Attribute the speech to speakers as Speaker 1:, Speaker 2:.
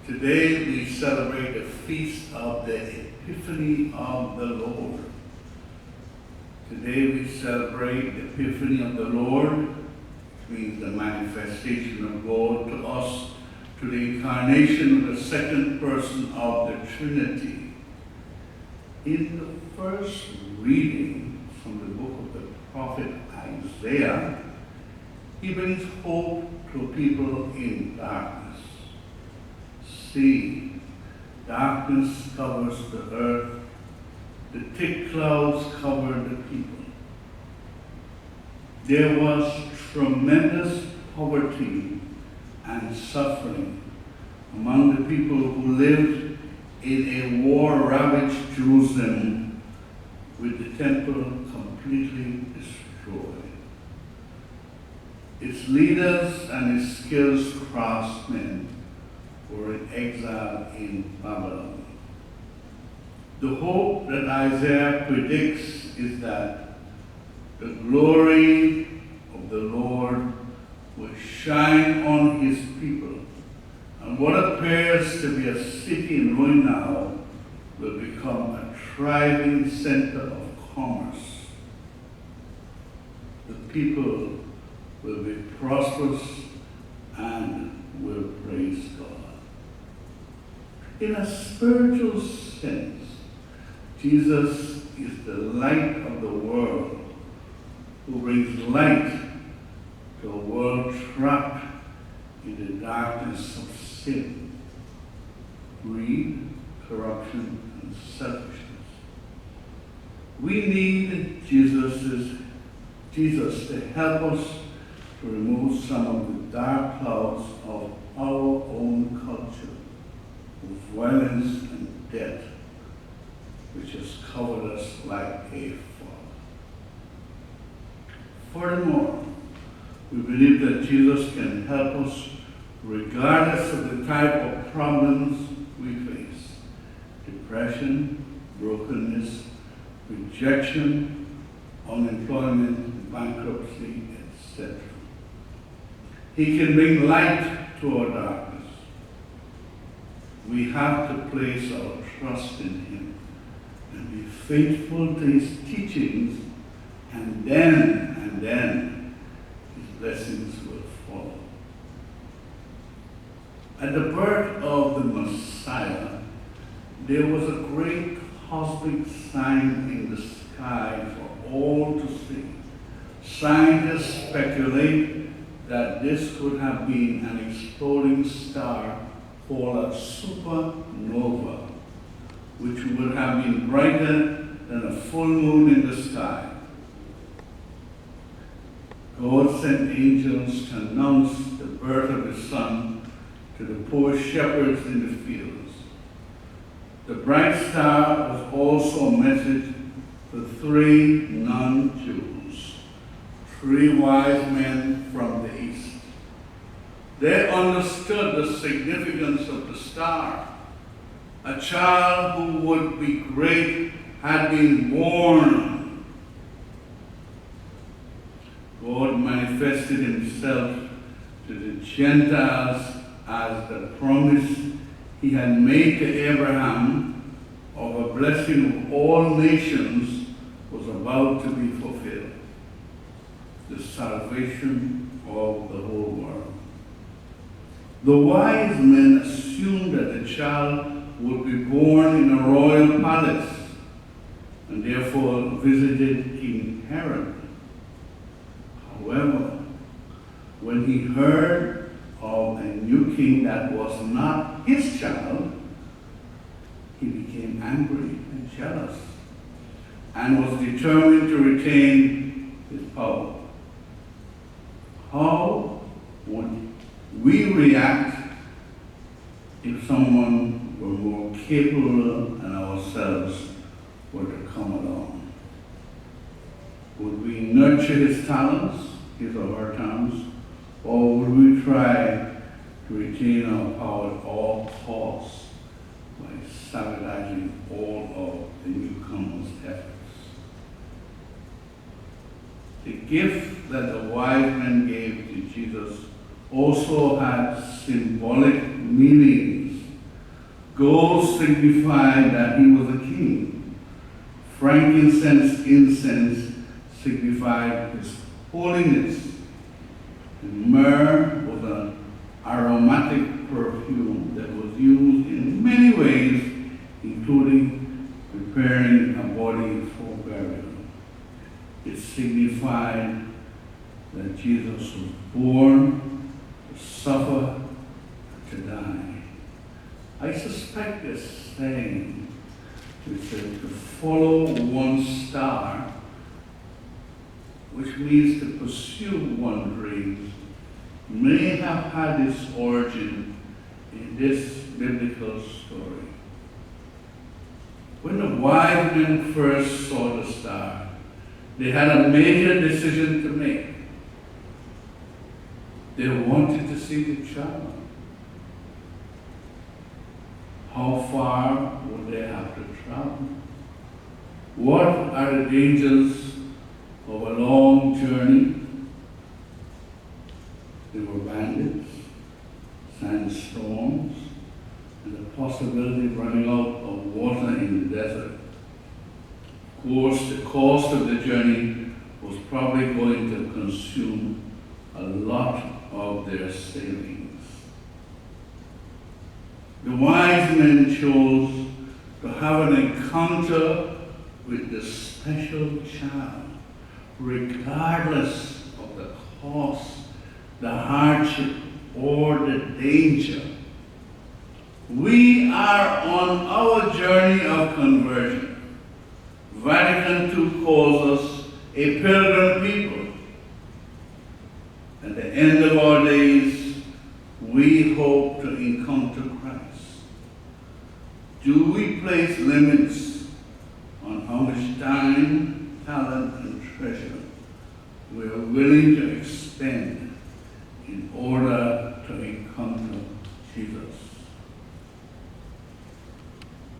Speaker 1: Today we celebrate the feast of the Epiphany of the Lord. Today we celebrate the Epiphany of the Lord, which means the manifestation of God to us, to the incarnation of the second person of the Trinity. In the first reading from the book of the prophet Isaiah, he brings hope to people in darkness. See, darkness covers the earth, the thick clouds cover the people. There was tremendous poverty and suffering among the people who lived in a war-ravaged Jerusalem with the temple completely destroyed. Its leaders and its skilled craftsmen were in exile in Babylon. The hope that Isaiah predicts is that the glory of the Lord will shine on his people, and what appears to be a city in ruin now will become a thriving center of commerce. The people will be prosperous and will praise God. In a spiritual sense, Jesus is the light of the world, who brings light to a world trapped in the darkness of sin, greed, corruption, and selfishness. We need Jesus to help us to remove some of the dark clouds of our own culture, of violence and death, which has covered us like a fog. Furthermore, we believe that Jesus can help us regardless of the type of problems we face: depression, brokenness, rejection, unemployment, bankruptcy, etc. He can bring light to our darkness. We have to place our trust in him and be faithful to his teachings, and then his blessings will follow. At the birth of the Messiah, there was a great cosmic sign in the sky for all to see. Scientists speculate that this could have been an exploding star called a supernova, which would have been brighter than a full moon in the sky. God sent angels to announce the birth of his son to the poor shepherds in the fields. The bright star was also a message for 3 non-Jews, 3 wise men from the east. They understood the significance of the star. A child who would be great had been born. God manifested himself to the Gentiles as the promise he had made to Abraham of a blessing of all nations was about to be fulfilled. The salvation of the whole world. The wise men assumed that the child would be born in a royal palace and therefore visited King Herod. However, when he heard of a new king that was not his child, he became angry and jealous and was determined to retain his power. How would we react if someone were more capable than ourselves were to come along? Would we nurture his talents, his or her talents, or would we try to retain our power at all costs by sabotaging all of the newcomer's efforts? The gift that the wise men gave to Jesus also had symbolic meanings Gold signified that he was a king. Frankincense, incense signified his holiness. And myrrh was an aromatic perfume that was used in many ways, including preparing a body for burial. It signified that Jesus was born to suffer, to die. I suspect this saying, which says to follow one star, which means to pursue one dream, may have had its origin in this biblical story. When the wise men first saw the star, they had a major decision to make. They wanted to see the child. How far would they have to travel? What are the dangers of a long journey? There were bandits, sandstorms, and the possibility of running out of water in the desert. Of course, the cost of the journey was probably going to consume a lot of their savings. The wise men chose to have an encounter with the special child, regardless of the cost, the hardship, or the danger. We are on our journey of conversion. Vatican II calls us a pilgrim people. At the end of our days, we hope to encounter Christ. Do we place limits on how much time, talent, and treasure we are willing to expend in order